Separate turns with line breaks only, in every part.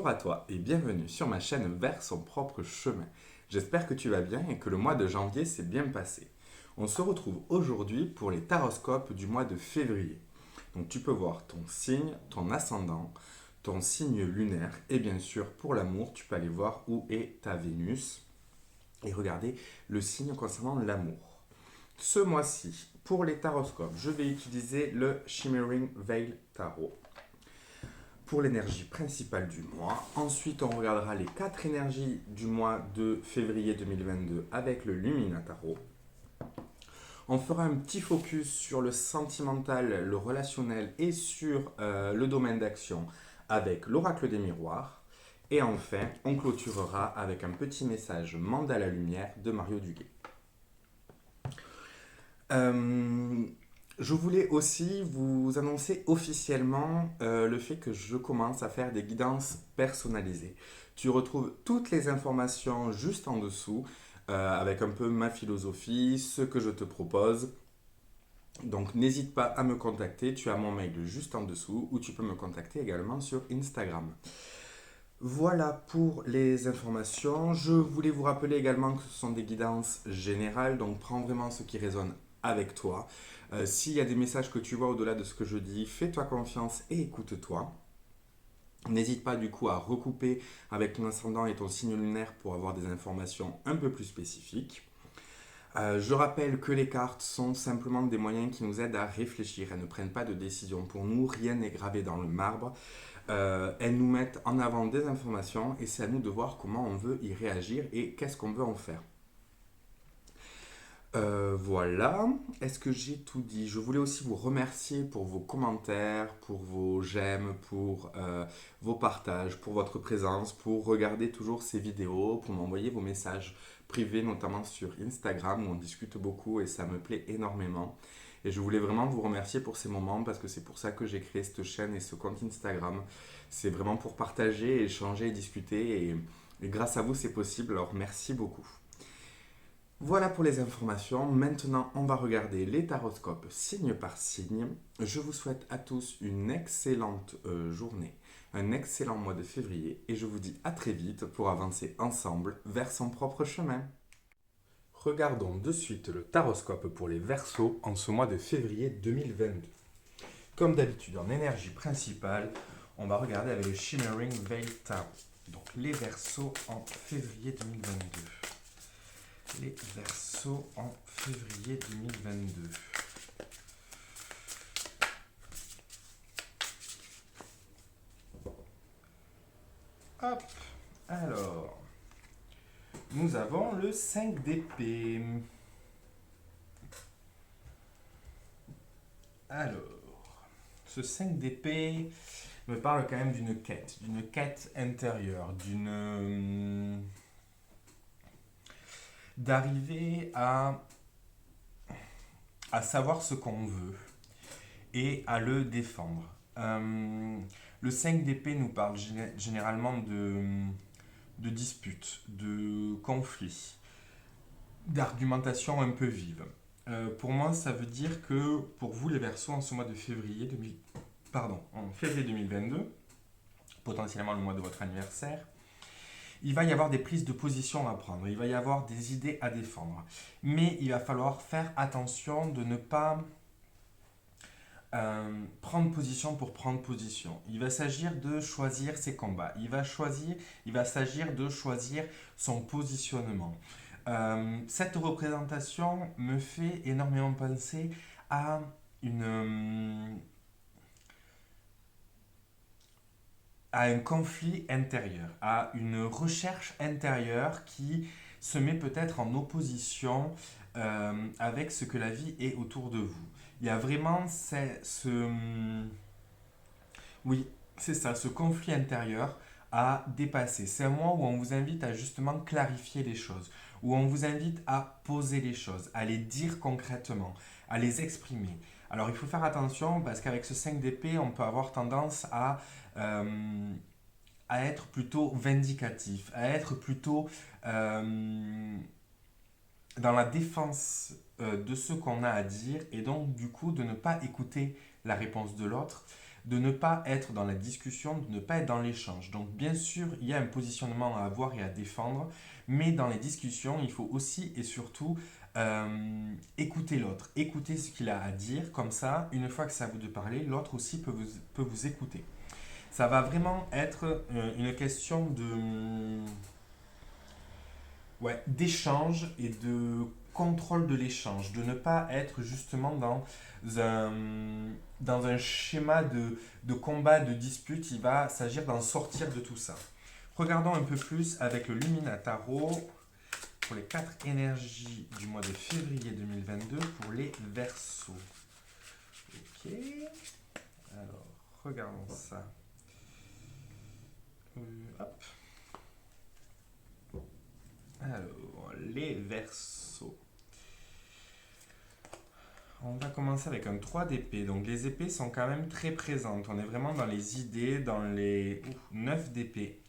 Bonjour à toi et bienvenue sur ma chaîne Vers son propre chemin. J'espère que tu vas bien et que le mois de janvier s'est bien passé. On se retrouve aujourd'hui pour les taroscopes du mois de février. Donc tu peux voir ton signe, ton ascendant, ton signe lunaire et bien sûr pour l'amour, tu peux aller voir où est ta Vénus et regarder le signe concernant l'amour. Ce mois-ci, pour les taroscopes, je vais utiliser le Shimmering Veil Tarot pour l'énergie principale du mois. Ensuite, on regardera les 4 énergies du mois de février 2022 avec le Lumina Tarot. On fera un petit focus sur le sentimental, le relationnel et sur le domaine d'action avec l'oracle des miroirs. Et enfin, on clôturera avec un petit message Mandala Lumière de Mario Duguay. Je voulais aussi vous annoncer officiellement le fait que je commence à faire des guidances personnalisées. Tu retrouves toutes les informations juste en dessous avec un peu ma philosophie, ce que je te propose. Donc n'hésite pas à me contacter, tu as mon mail juste en dessous ou tu peux me contacter également sur Instagram. Voilà pour les informations. Je voulais vous rappeler également que ce sont des guidances générales, donc prends vraiment ce qui résonne avec toi. S'il y a des messages que tu vois au-delà de ce que je dis, fais-toi confiance et écoute-toi. N'hésite pas du coup à recouper avec ton ascendant et ton signe lunaire pour avoir des informations un peu plus spécifiques. Je rappelle que les cartes sont simplement des moyens qui nous aident à réfléchir. Elles ne prennent pas de décision. Pour nous, rien n'est gravé dans le marbre. Elles nous mettent en avant des informations et c'est à nous de voir comment on veut y réagir et qu'est-ce qu'on veut en faire. Voilà, est-ce que j'ai tout dit? Je voulais aussi vous remercier pour vos commentaires, pour vos j'aime, pour vos partages, pour votre présence, pour regarder toujours ces vidéos, pour m'envoyer vos messages privés, notamment sur Instagram où on discute beaucoup et ça me plaît énormément. Et je voulais vraiment vous remercier pour ces moments parce que c'est pour ça que j'ai créé cette chaîne et ce compte Instagram. C'est vraiment pour partager, échanger et discuter et grâce à vous c'est possible, alors merci beaucoup. Voilà pour les informations. Maintenant, on va regarder les taroscopes signe par signe. Je vous souhaite à tous une excellente journée, un excellent mois de février et je vous dis à très vite pour avancer ensemble vers son propre chemin. Regardons de suite le taroscope pour les Verseaux en ce mois de février 2022. Comme d'habitude, en énergie principale, on va regarder avec le Shimmering Veil Tarot. Donc les Verseaux en février 2022. Les Verseaux en février 2022. Hop, alors, nous avons le 5 d'épée. Alors, ce 5 d'épée me parle quand même d'une quête intérieure, d'arriver à savoir ce qu'on veut et à le défendre. Le 5 d'épée nous parle généralement de disputes, de conflits, d'argumentations un peu vives. Pour moi, ça veut dire que pour vous les Verseaux en ce mois de en février 2022, potentiellement le mois de votre anniversaire, il va y avoir des prises de position à prendre, il va y avoir des idées à défendre. Mais il va falloir faire attention de ne pas prendre position pour prendre position. Il va s'agir de choisir ses combats. Il va s'agir de choisir son positionnement. Cette représentation me fait énormément penser à à un conflit intérieur, à une recherche intérieure qui se met peut-être en opposition avec ce que la vie est autour de vous. Il y a vraiment oui, c'est ça, ce conflit intérieur à dépasser. C'est un mois où on vous invite à justement clarifier les choses, où on vous invite à poser les choses, à les dire concrètement, à les exprimer. Alors il faut faire attention parce qu'avec ce 5 d'épée, on peut avoir tendance euh, à être plutôt vindicatif, à être plutôt dans la défense de ce qu'on a à dire et donc du coup de ne pas écouter la réponse de l'autre, de ne pas être dans la discussion, de ne pas être dans l'échange. Donc bien sûr, il y a un positionnement à avoir et à défendre, mais dans les discussions, il faut aussi et surtout écouter l'autre, écouter ce qu'il a à dire, comme ça, une fois que c'est à vous de parler, l'autre aussi peut vous écouter. Ça va vraiment être une question ouais, d'échange et de contrôle de l'échange, de ne pas être justement un, dans un schéma de combat, de dispute, il va s'agir d'en sortir de tout ça. Regardons un peu plus avec le Lumina Tarot pour les 4 énergies du mois de février 2022 pour les Verseaux. Ok, alors regardons ça. Hop. Alors, les Verseaux. On va commencer avec un 3 d'épée. Donc les épées sont quand même très présentes. On est vraiment dans les idées, dans les 9 d'épée.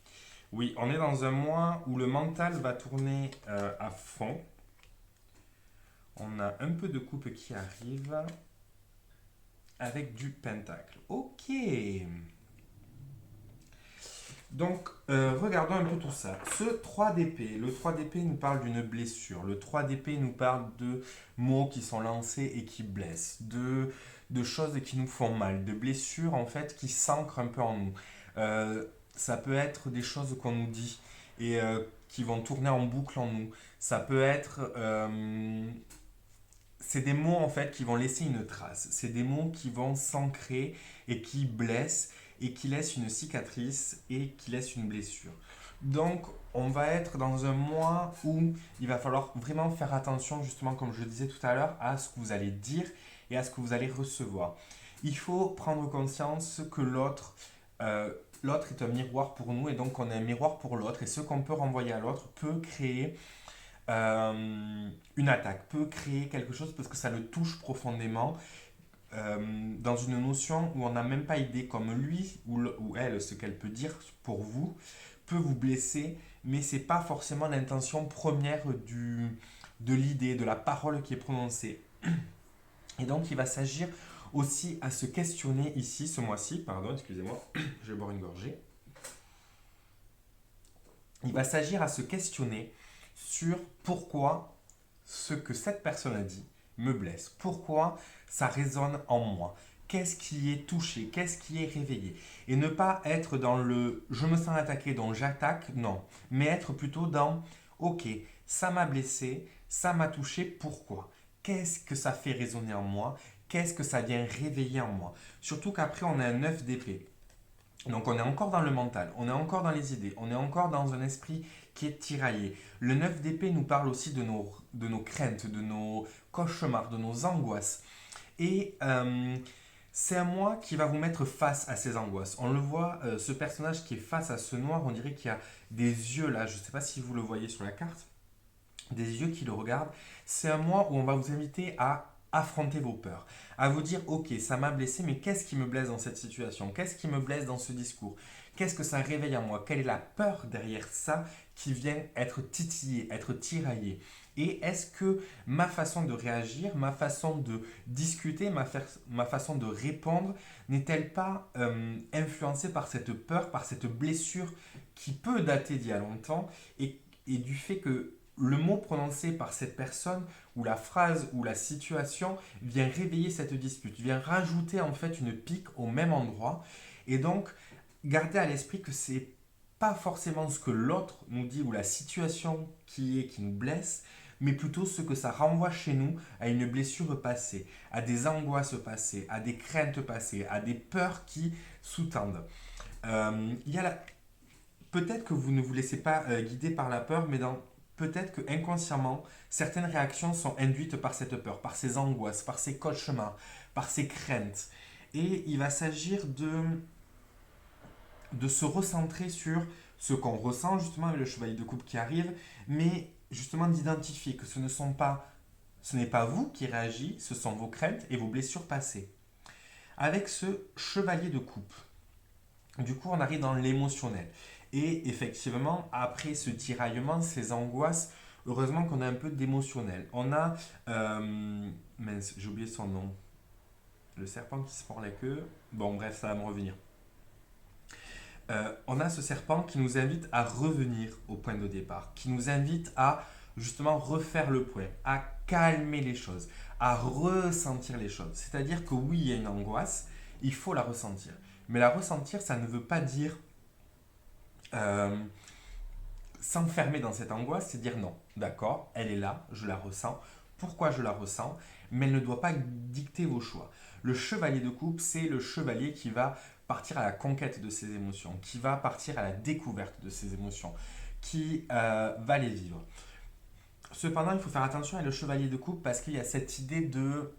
Oui, on est dans un mois où le mental va tourner à fond. On a un peu de coupe qui arrive avec du pentacle. Ok. Donc, regardons un peu tout ça. Ce 3 d'épée, le 3 d'épée nous parle d'une blessure. Le 3 d'épée nous parle de mots qui sont lancés et qui blessent, de choses qui nous font mal, de blessures en fait qui s'ancrent un peu en nous. Ça peut être des choses qu'on nous dit et qui vont tourner en boucle en nous. Ça peut être... c'est des mots en fait qui vont laisser une trace. C'est des mots qui vont s'ancrer et qui blessent et qui laissent une cicatrice et qui laissent une blessure. Donc on va être dans un mois où il va falloir vraiment faire attention justement comme je le disais tout à l'heure à ce que vous allez dire et à ce que vous allez recevoir. Il faut prendre conscience que l'autre est un miroir pour nous et donc on est un miroir pour l'autre et ce qu'on peut renvoyer à l'autre peut créer une attaque, peut créer quelque chose parce que ça le touche profondément dans une notion où on n'a même pas idée comme lui ou elle, ce qu'elle peut dire pour vous, peut vous blesser, mais c'est pas forcément l'intention première de l'idée, de la parole qui est prononcée. Et donc il va s'agir aussi à se questionner ici, ce mois-ci, pardon, excusez-moi, je vais boire une gorgée. Il va s'agir à se questionner sur pourquoi ce que cette personne a dit me blesse, pourquoi ça résonne en moi, qu'est-ce qui est touché, qu'est-ce qui est réveillé. Et ne pas être dans le je me sens attaqué donc j'attaque, non, mais être plutôt dans ok, ça m'a blessé, ça m'a touché, pourquoi? Qu'est-ce que ça fait résonner en moi? Qu'est-ce que ça vient réveiller en moi? Surtout qu'après on a un 9 d'épée. Donc on est encore dans le mental, on est encore dans les idées, on est encore dans un esprit qui est tiraillé. Le 9 d'épée nous parle aussi de nos craintes, de nos cauchemars, de nos angoisses. Et c'est à moi qui va vous mettre face à ces angoisses. On le voit, ce personnage qui est face à ce noir, on dirait qu'il y a des yeux là, je ne sais pas si vous le voyez sur la carte, des yeux qui le regardent. C'est un mois où on va vous inviter à affronter vos peurs, à vous dire ok ça m'a blessé mais qu'est-ce qui me blesse dans cette situation, qu'est-ce qui me blesse dans ce discours, qu'est-ce que ça réveille en moi, quelle est la peur derrière ça qui vient être titillée, être tiraillée, et est-ce que ma façon de réagir, ma façon de discuter, ma façon de répondre n'est-elle pas influencée par cette peur, par cette blessure qui peut dater d'il y a longtemps et du fait que le mot prononcé par cette personne ou la phrase ou la situation vient réveiller cette dispute, vient rajouter en fait une pique au même endroit. Et donc, gardez à l'esprit que c'est pas forcément ce que l'autre nous dit ou la situation qui nous blesse, mais plutôt ce que ça renvoie chez nous à une blessure passée, à des angoisses passées, à des craintes passées, à des peurs qui sous-tendent. Il y a peut-être que vous ne vous laissez pas guider par la peur, mais peut-être que inconsciemment, certaines réactions sont induites par cette peur, par ces angoisses, par ces cauchemars, par ces craintes. Et il va s'agir de se recentrer sur ce qu'on ressent justement avec le chevalier de coupe qui arrive, mais justement d'identifier que ce n'est pas vous qui réagissez, ce sont vos craintes et vos blessures passées. Avec ce chevalier de coupe, du coup on arrive dans l'émotionnel. Et effectivement, après ce tiraillement, ces angoisses, heureusement qu'on a un peu d'émotionnel. On a... mince, j'ai oublié son nom. Le serpent qui se mord la queue. Bon, bref, ça va me revenir. On a ce serpent qui nous invite à revenir au point de départ, qui nous invite à justement refaire le point, à calmer les choses, à ressentir les choses. C'est-à-dire que oui, il y a une angoisse, il faut la ressentir. Mais la ressentir, ça ne veut pas dire euh, s'enfermer dans cette angoisse, c'est dire non, d'accord, elle est là, je la ressens. Pourquoi je la ressens? Mais elle ne doit pas dicter vos choix. Le chevalier de coupe, c'est le chevalier qui va partir à la conquête de ses émotions, qui va partir à la découverte de ses émotions, qui va les vivre. Cependant, il faut faire attention à le chevalier de coupe parce qu'il y a cette idée de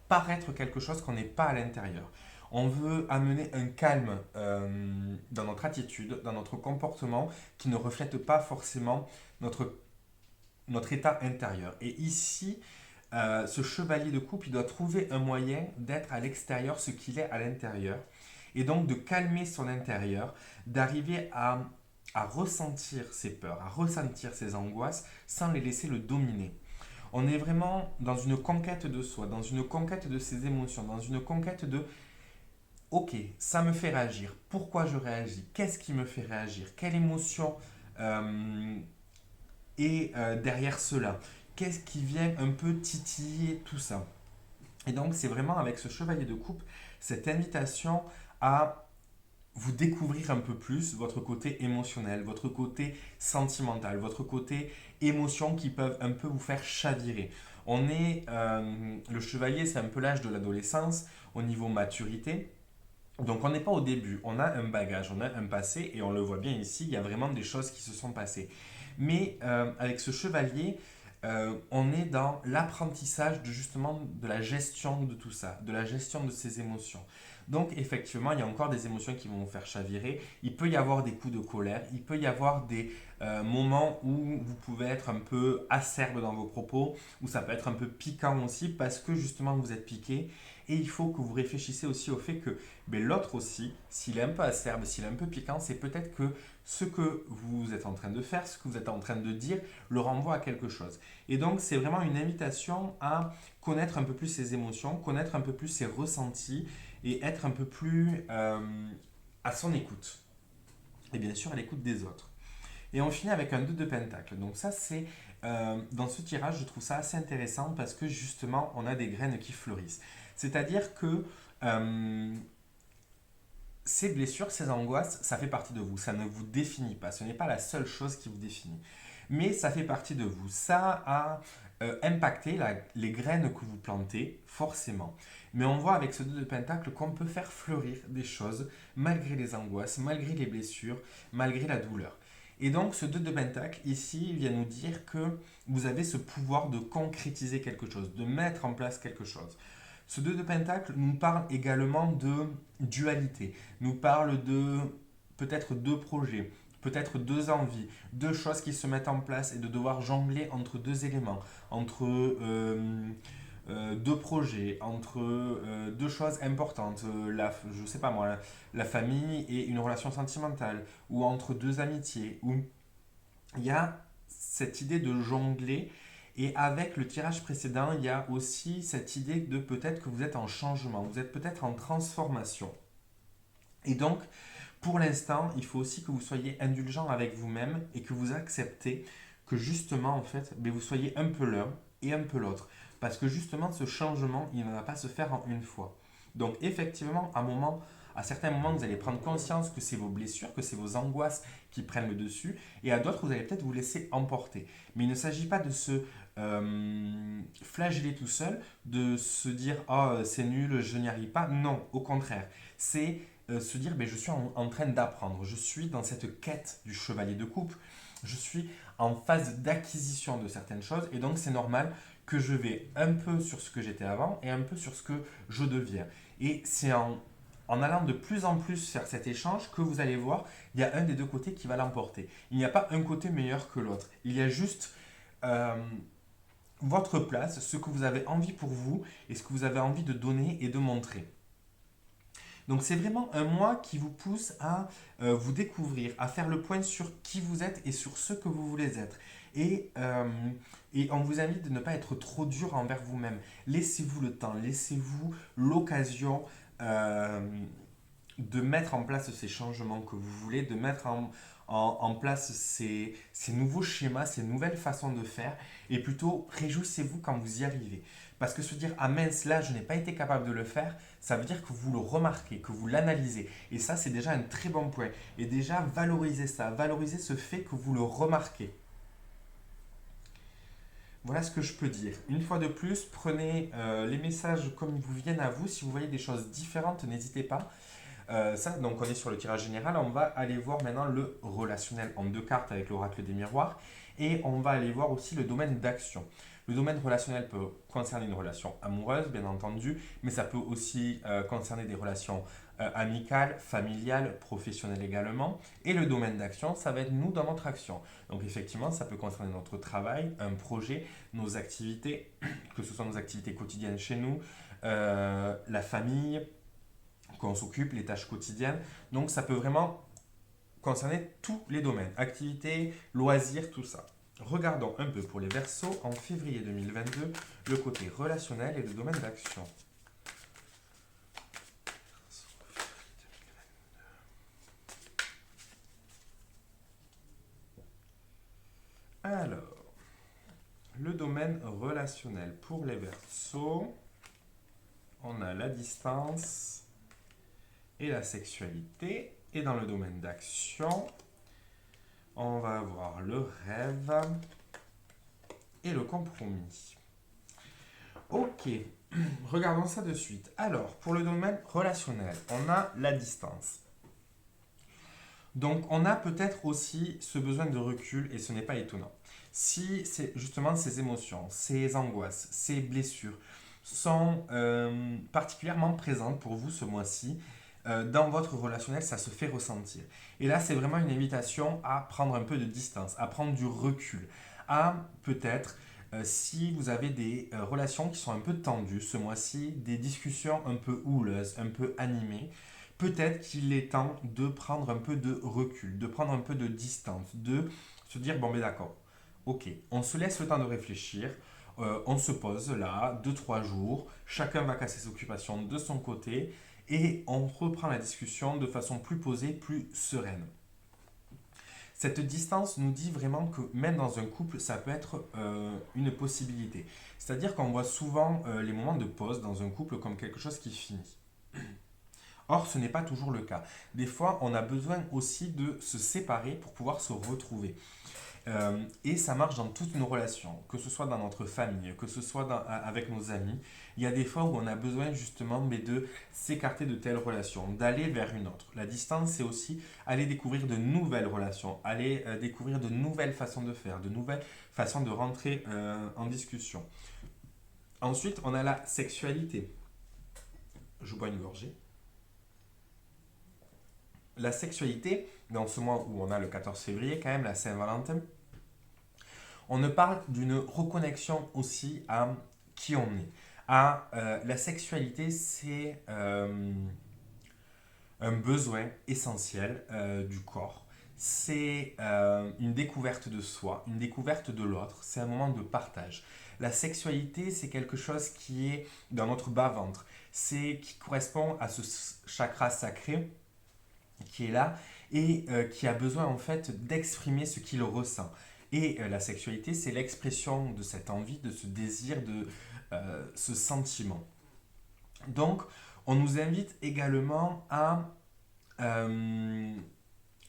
paraître quelque chose qu'on n'est pas à l'intérieur. On veut amener un calme dans notre attitude, dans notre comportement qui ne reflète pas forcément notre état intérieur. Et ici, ce chevalier de coupe, il doit trouver un moyen d'être à l'extérieur ce qu'il est à l'intérieur. Et donc de calmer son intérieur, d'arriver à ressentir ses peurs, à ressentir ses angoisses sans les laisser le dominer. On est vraiment dans une conquête de soi, dans une conquête de ses émotions, dans une conquête de ok, ça me fait réagir. Pourquoi je réagis? Qu'est-ce qui me fait réagir? Quelle émotion est derrière cela? Qu'est-ce qui vient un peu titiller tout ça? Et donc, c'est vraiment avec ce chevalier de coupe, cette invitation à vous découvrir un peu plus votre côté émotionnel, votre côté sentimental, votre côté émotion qui peuvent un peu vous faire chavirer. Le chevalier, c'est un peu l'âge de l'adolescence au niveau maturité. Donc on n'est pas au début, on a un bagage, on a un passé et on le voit bien ici, il y a vraiment des choses qui se sont passées. Mais avec ce chevalier, on est dans l'apprentissage de justement de la gestion de tout ça, de la gestion de ses émotions. Donc effectivement, il y a encore des émotions qui vont vous faire chavirer. Il peut y avoir des coups de colère, il peut y avoir des moments où vous pouvez être un peu acerbe dans vos propos, où ça peut être un peu piquant aussi parce que justement vous êtes piqué. Et il faut que vous réfléchissiez aussi au fait que l'autre aussi, s'il est un peu acerbe, s'il est un peu piquant, c'est peut-être que ce que vous êtes en train de faire, ce que vous êtes en train de dire, le renvoie à quelque chose. Et donc, c'est vraiment une invitation à connaître un peu plus ses émotions, connaître un peu plus ses ressentis et être un peu plus à son écoute. Et bien sûr, à l'écoute des autres. Et on finit avec un 2 de pentacle. Donc ça, c'est dans ce tirage, je trouve ça assez intéressant parce que justement, on a des graines qui fleurissent. C'est-à-dire que ces blessures, ces angoisses, ça fait partie de vous. Ça ne vous définit pas. Ce n'est pas la seule chose qui vous définit. Mais ça fait partie de vous. Ça a impacté les graines que vous plantez, forcément. Mais on voit avec ce 2 de pentacle qu'on peut faire fleurir des choses malgré les angoisses, malgré les blessures, malgré la douleur. Et donc ce 2 de pentacle, ici, il vient nous dire que vous avez ce pouvoir de concrétiser quelque chose, de mettre en place quelque chose. Ce 2 de pentacle nous parle également de dualité, nous parle de peut-être deux projets, peut-être deux envies, deux choses qui se mettent en place et de devoir jongler entre deux éléments, entre deux projets, entre deux choses importantes, je sais pas moi, la famille et une relation sentimentale, ou entre deux amitiés, où il y a cette idée de jongler. Et avec le tirage précédent, il y a aussi cette idée de peut-être que vous êtes en changement, vous êtes peut-être en transformation. Et donc, pour l'instant, il faut aussi que vous soyez indulgent avec vous-même et que vous acceptez que justement, en fait, vous soyez un peu l'un et un peu l'autre. Parce que justement, ce changement, il ne va pas se faire en une fois. Donc, effectivement, à certains moments, vous allez prendre conscience que c'est vos blessures, que c'est vos angoisses qui prennent le dessus, et à d'autres, vous allez peut-être vous laisser emporter. Mais il ne s'agit pas de se flageller tout seul, de se dire oh c'est nul, je n'y arrive pas. Non, au contraire, c'est se dire je suis en train d'apprendre, je suis dans cette quête du chevalier de coupe, je suis en phase d'acquisition de certaines choses, et donc c'est normal que je vais un peu sur ce que j'étais avant et un peu sur ce que je deviens. Et c'est en allant de plus en plus vers cet échange que vous allez voir, il y a un des deux côtés qui va l'emporter. Il n'y a pas un côté meilleur que l'autre. Il y a juste votre place, ce que vous avez envie pour vous et ce que vous avez envie de donner et de montrer. Donc c'est vraiment un mois qui vous pousse à vous découvrir, à faire le point sur qui vous êtes et sur ce que vous voulez être. Et
Et on vous invite de ne pas être trop dur envers vous-même. Laissez-vous le temps, laissez-vous l'occasion euh, de mettre en place ces changements que vous voulez, de mettre en place ces nouveaux schémas, ces nouvelles façons de faire, et plutôt réjouissez-vous quand vous y arrivez. Parce que se dire, ah mince, là, je n'ai pas été capable de le faire, ça veut dire que vous le remarquez, que vous l'analysez. Et ça, c'est déjà un très bon point. Et déjà, valorisez ça, valorisez ce fait que vous le remarquez. Voilà ce que je peux dire. Une fois de plus, prenez les messages comme ils vous viennent à vous. Si vous voyez des choses différentes, n'hésitez pas. Ça, donc on est sur le tirage général. On va aller voir maintenant le relationnel en deux cartes avec l'oracle des miroirs. Et on va aller voir aussi le domaine d'action. Le domaine relationnel peut concerner une relation amoureuse, bien entendu, mais ça peut aussi concerner des relations amicales, familiales, professionnelles également. Et le domaine d'action, ça va être nous dans notre action. Donc effectivement, ça peut concerner notre travail, un projet, nos activités, que ce soit nos activités quotidiennes chez nous, la famille, qu'on s'occupe, les tâches quotidiennes. Donc ça peut vraiment concerner tous les domaines, activités, loisirs, tout ça. Regardons un peu pour les Verseaux en février 2022, le côté relationnel et le domaine d'action. Alors, le domaine relationnel pour les Verseaux, on a la distance et la sexualité. Et dans le domaine d'action, on va avoir le rêve et le compromis. Ok, regardons ça de suite. Alors, pour le domaine relationnel, on a la distance. Donc, on a peut-être aussi ce besoin de recul et ce n'est pas étonnant. Si c'est justement ces émotions, ces angoisses, ces blessures sont particulièrement présentes pour vous ce mois-ci, dans votre relationnel, ça se fait ressentir. Et là, c'est vraiment une invitation à prendre un peu de distance, à prendre du recul, à peut-être, si vous avez des relations qui sont un peu tendues ce mois-ci, des discussions un peu houleuses, un peu animées, peut-être qu'il est temps de prendre un peu de recul, de prendre un peu de distance, de se dire, bon, mais d'accord, ok, on se laisse le temps de réfléchir, on se pose là, 2 3 jours, chacun va casser ses occupations de son côté, et on reprend la discussion de façon plus posée, plus sereine. Cette distance nous dit vraiment que même dans un couple, ça peut être une possibilité. C'est-à-dire qu'on voit souvent les moments de pause dans un couple comme quelque chose qui finit. Or, ce n'est pas toujours le cas. Des fois, on a besoin aussi de se séparer pour pouvoir se retrouver. Et ça marche dans toutes nos relations, que ce soit dans notre famille, que ce soit avec nos amis. Il y a des fois où on a besoin justement mais de s'écarter de telles relations, d'aller vers une autre. La distance, c'est aussi aller découvrir de nouvelles relations, aller découvrir de nouvelles façons de faire, de nouvelles façons de rentrer en discussion. Ensuite, on a la sexualité. Je bois une gorgée. La sexualité, dans ce mois où on a le 14 février, quand même, la Saint-Valentin, on ne parle d'une reconnexion aussi à qui on est. La sexualité, c'est un besoin essentiel du corps. C'est une découverte de soi, une découverte de l'autre. C'est un moment de partage. La sexualité, c'est quelque chose qui est dans notre bas-ventre. C'est qui correspond à ce chakra sacré qui est là et qui a besoin en fait d'exprimer ce qu'il ressent. Et la sexualité, c'est l'expression de cette envie, de ce désir, de ce sentiment. Donc, on nous invite également à...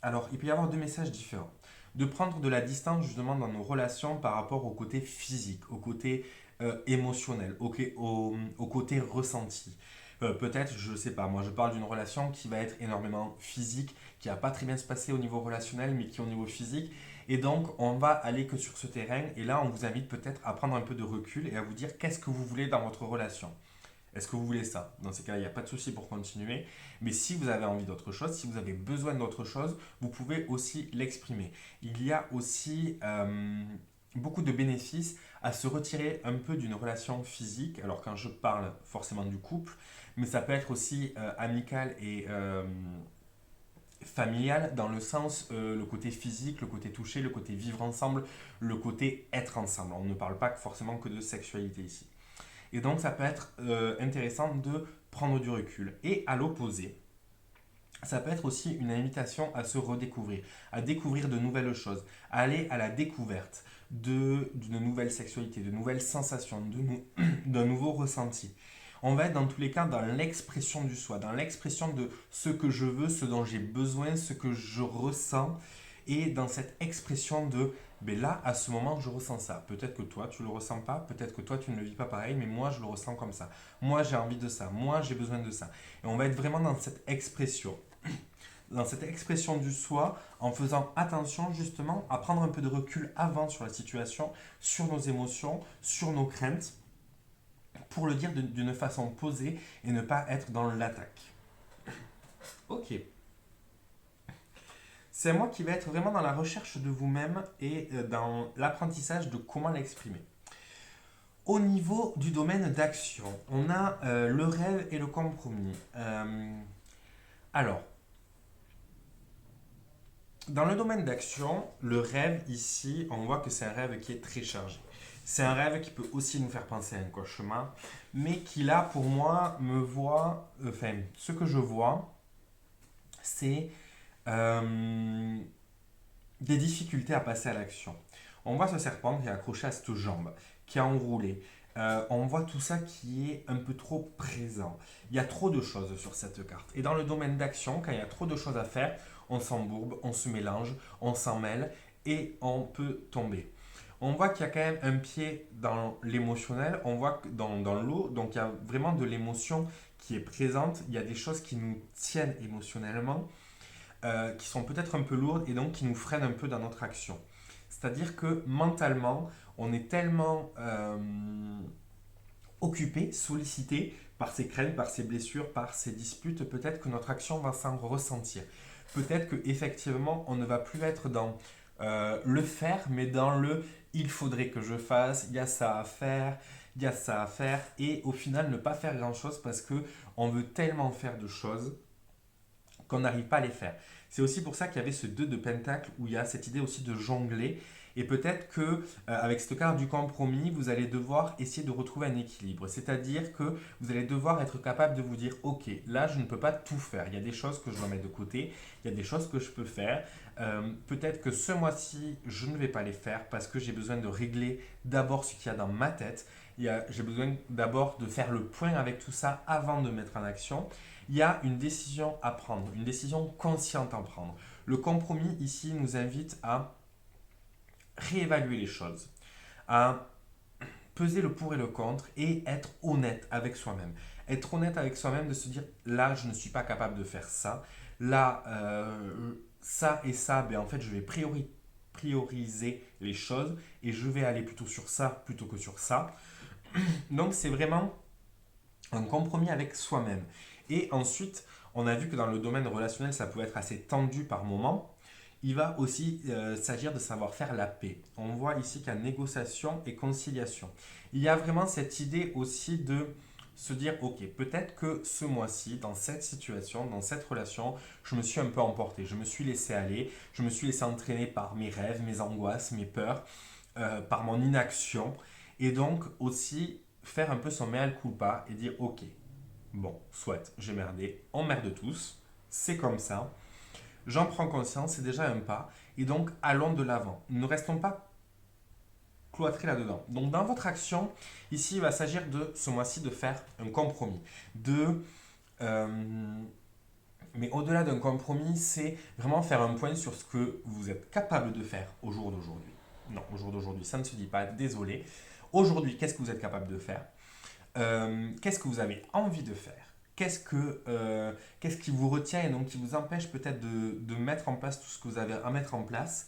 alors, il peut y avoir deux messages différents. De prendre de la distance justement dans nos relations par rapport au côté physique, au côté émotionnel, au côté ressenti. Peut-être, je ne sais pas, moi je parle d'une relation qui va être énormément physique, qui va pas très bien se passer au niveau relationnel, mais qui est au niveau physique. Et donc, on va aller que sur ce terrain. Et là, on vous invite peut-être à prendre un peu de recul et à vous dire qu'est-ce que vous voulez dans votre relation. Est-ce que vous voulez ça? Dans ces cas, il n'y a pas de souci pour continuer. Mais si vous avez envie d'autre chose, si vous avez besoin d'autre chose, vous pouvez aussi l'exprimer. Il y a aussi beaucoup de bénéfices à se retirer un peu d'une relation physique. Alors quand je parle forcément du couple, mais ça peut être aussi amical et familial dans le sens, le côté physique, le côté toucher, le côté vivre ensemble, le côté être ensemble. On ne parle pas forcément que de sexualité ici. Et donc ça peut être intéressant de prendre du recul. Et à l'opposé, ça peut être aussi une invitation à se redécouvrir, à découvrir de nouvelles choses, à aller à la découverte d'une nouvelle sexualité, de nouvelles sensations, d'un nouveau ressenti. On va être dans tous les cas dans l'expression du soi, dans l'expression de ce que je veux, ce dont j'ai besoin, ce que je ressens, et dans cette expression de ben là, à ce moment, je ressens ça. Peut-être que toi, tu ne le ressens pas, peut-être que toi, tu ne le vis pas pareil, mais moi, je le ressens comme ça. Moi, j'ai envie de ça, moi, j'ai besoin de ça. Et on va être vraiment dans cette expression du soi, en faisant attention justement à prendre un peu de recul avant sur la situation, sur nos émotions, sur nos craintes, pour le dire d'une façon posée et ne pas être dans l'attaque. Ok. C'est moi qui vais être vraiment dans la recherche de vous-même et dans l'apprentissage de comment l'exprimer. Au niveau du domaine d'action, on a le rêve et le compromis. Alors, dans le domaine d'action, le rêve ici, on voit que c'est un rêve qui est très chargé. C'est un rêve qui peut aussi nous faire penser à un cauchemar, mais qui là, pour moi, ce que je vois, c'est des difficultés à passer à l'action. On voit ce serpent qui est accroché à cette jambe, qui est enroulé. On voit tout ça qui est un peu trop présent. Il y a trop de choses sur cette carte. Et dans le domaine d'action, quand il y a trop de choses à faire, on s'embourbe, on se mélange, on s'en mêle et on peut tomber. On voit qu'il y a quand même un pied dans l'émotionnel, on voit que dans l'eau, donc il y a vraiment de l'émotion qui est présente, il y a des choses qui nous tiennent émotionnellement, qui sont peut-être un peu lourdes et donc qui nous freinent un peu dans notre action. C'est-à-dire que mentalement, on est tellement occupé, sollicité par ses craintes, par ses blessures, par ses disputes, peut-être que notre action va s'en ressentir. Peut-être qu'effectivement, on ne va plus être dans le faire, mais dans le il faudrait que je fasse, il y a ça à faire, il y a ça à faire, et au final ne pas faire grand-chose parce qu'on veut tellement faire de choses qu'on n'arrive pas à les faire. C'est aussi pour ça qu'il y avait ce 2 de pentacle où il y a cette idée aussi de jongler. Et peut-être que avec cette carte du compromis, vous allez devoir essayer de retrouver un équilibre. C'est-à-dire que vous allez devoir être capable de vous dire, ok, là je ne peux pas tout faire. Il y a des choses que je dois mettre de côté, il y a des choses que je peux faire. Peut-être que ce mois-ci, je ne vais pas les faire parce que j'ai besoin de régler d'abord ce qu'il y a dans ma tête. J'ai besoin d'abord de faire le point avec tout ça avant de mettre en action. Il y a une décision à prendre, une décision consciente à prendre. Le compromis ici nous invite à réévaluer les choses, à peser le pour et le contre et être honnête avec soi-même. Être honnête avec soi-même de se dire là je ne suis pas capable de faire ça, là ça et ça, ben, en fait je vais prioriser les choses et je vais aller plutôt sur ça plutôt que sur ça. Donc c'est vraiment un compromis avec soi-même. Et ensuite, on a vu que dans le domaine relationnel, ça pouvait être assez tendu par moment. Il va aussi s'agir de savoir faire la paix. On voit ici qu'il y a négociation et conciliation. Il y a vraiment cette idée aussi de se dire, ok, peut-être que ce mois-ci, dans cette situation, dans cette relation, je me suis un peu emporté, je me suis laissé aller, je me suis laissé entraîner par mes rêves, mes angoisses, mes peurs, par mon inaction. Et donc aussi faire un peu son mea culpa et dire, ok, bon, soit, j'ai merdé, on merde tous, c'est comme ça. J'en prends conscience, c'est déjà un pas. Et donc, allons de l'avant. Ne restons pas cloîtrés là-dedans. Donc, dans votre action, ici, il va s'agir de ce mois-ci de faire un compromis. Mais au-delà d'un compromis, c'est vraiment faire un point sur ce que vous êtes capable de faire au jour d'aujourd'hui. Non, au jour d'aujourd'hui, ça ne se dit pas, désolé. Aujourd'hui, qu'est-ce que vous êtes capable de faire? Qu'est-ce que vous avez envie de faire? Qu'est-ce qui vous retient et donc qui vous empêche peut-être de mettre en place tout ce que vous avez à mettre en place?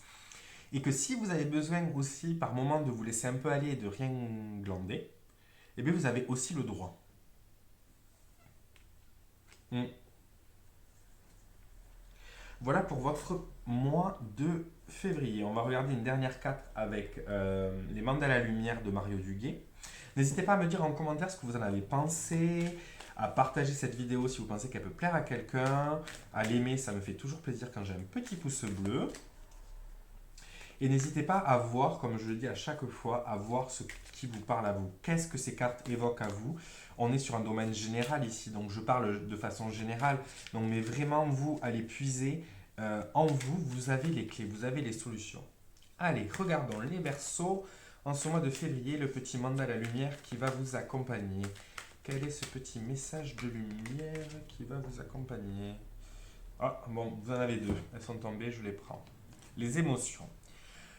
Et que si vous avez besoin aussi par moment de vous laisser un peu aller et de rien glander, eh bien vous avez aussi le droit. Voilà pour votre mois de février. On va regarder une dernière carte avec les mandats à la lumière de Mario Duguay. N'hésitez pas à me dire en commentaire ce que vous en avez pensé, à partager cette vidéo si vous pensez qu'elle peut plaire à quelqu'un, à l'aimer, ça me fait toujours plaisir quand j'ai un petit pouce bleu. Et n'hésitez pas à voir, comme je le dis à chaque fois, à voir ce qui vous parle à vous. Qu'est-ce que ces cartes évoquent à vous? On est sur un domaine général ici, donc je parle de façon générale. Donc, mais vraiment, vous allez puiser en vous, vous avez les clés, vous avez les solutions. Allez, regardons les Verseaux. En ce mois de février, le petit mandat à la lumière qui va vous accompagner. Quel est ce petit message de lumière qui va vous accompagner? Ah, bon, vous en avez deux. Elles sont tombées, je les prends. Les émotions.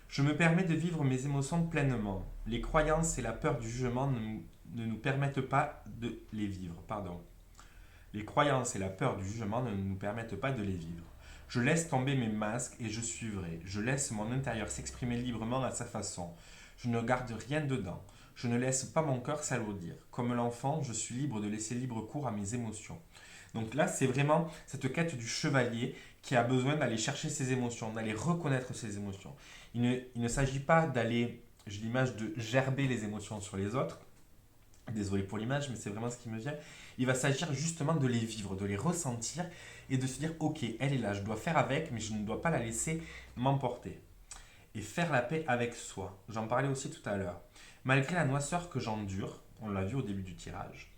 Je me permets de vivre mes émotions pleinement. Les croyances et la peur du jugement ne nous permettent pas de les vivre. Pardon. Les croyances et la peur du jugement ne nous permettent pas de les vivre. Je laisse tomber mes masques et je suis vrai. Je laisse mon intérieur s'exprimer librement à sa façon. Je ne garde rien dedans. Je ne laisse pas mon cœur s'alourdir. Comme l'enfant, je suis libre de laisser libre cours à mes émotions. Donc là, c'est vraiment cette quête du chevalier qui a besoin d'aller chercher ses émotions, d'aller reconnaître ses émotions. Il ne s'agit pas d'aller, j'ai l'image de gerber les émotions sur les autres. Désolé pour l'image, mais c'est vraiment ce qui me vient. Il va s'agir justement de les vivre, de les ressentir et de se dire, ok, elle est là, je dois faire avec, mais je ne dois pas la laisser m'emporter. Et faire la paix avec soi. J'en parlais aussi tout à l'heure. Malgré la noirceur que j'endure, on l'a vu au début du tirage,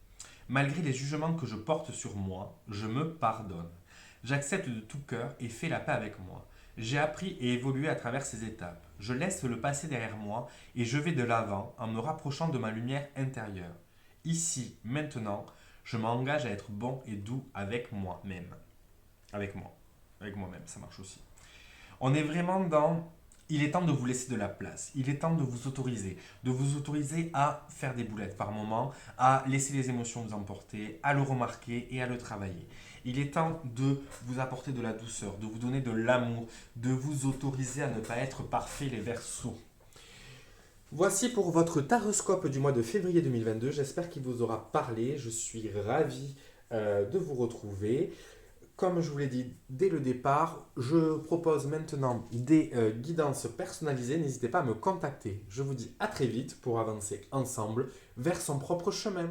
malgré les jugements que je porte sur moi, je me pardonne. J'accepte de tout cœur et fais la paix avec moi. J'ai appris et évolué à travers ces étapes. Je laisse le passé derrière moi et je vais de l'avant en me rapprochant de ma lumière intérieure. Ici, maintenant, je m'engage à être bon et doux avec moi-même. Avec moi. Avec moi-même, ça marche aussi. On est vraiment dans... Il est temps de vous laisser de la place. Il est temps de vous autoriser. De vous autoriser à faire des boulettes par moment, à laisser les émotions vous emporter, à le remarquer et à le travailler. Il est temps de vous apporter de la douceur, de vous donner de l'amour, de vous autoriser à ne pas être parfait, les Verseaux. Voici pour votre taroscope du mois de février 2022. J'espère qu'il vous aura parlé. Je suis ravi de vous retrouver. Comme je vous l'ai dit dès le départ, je propose maintenant des guidances personnalisées. N'hésitez pas à me contacter. Je vous dis à très vite pour avancer ensemble vers son propre chemin.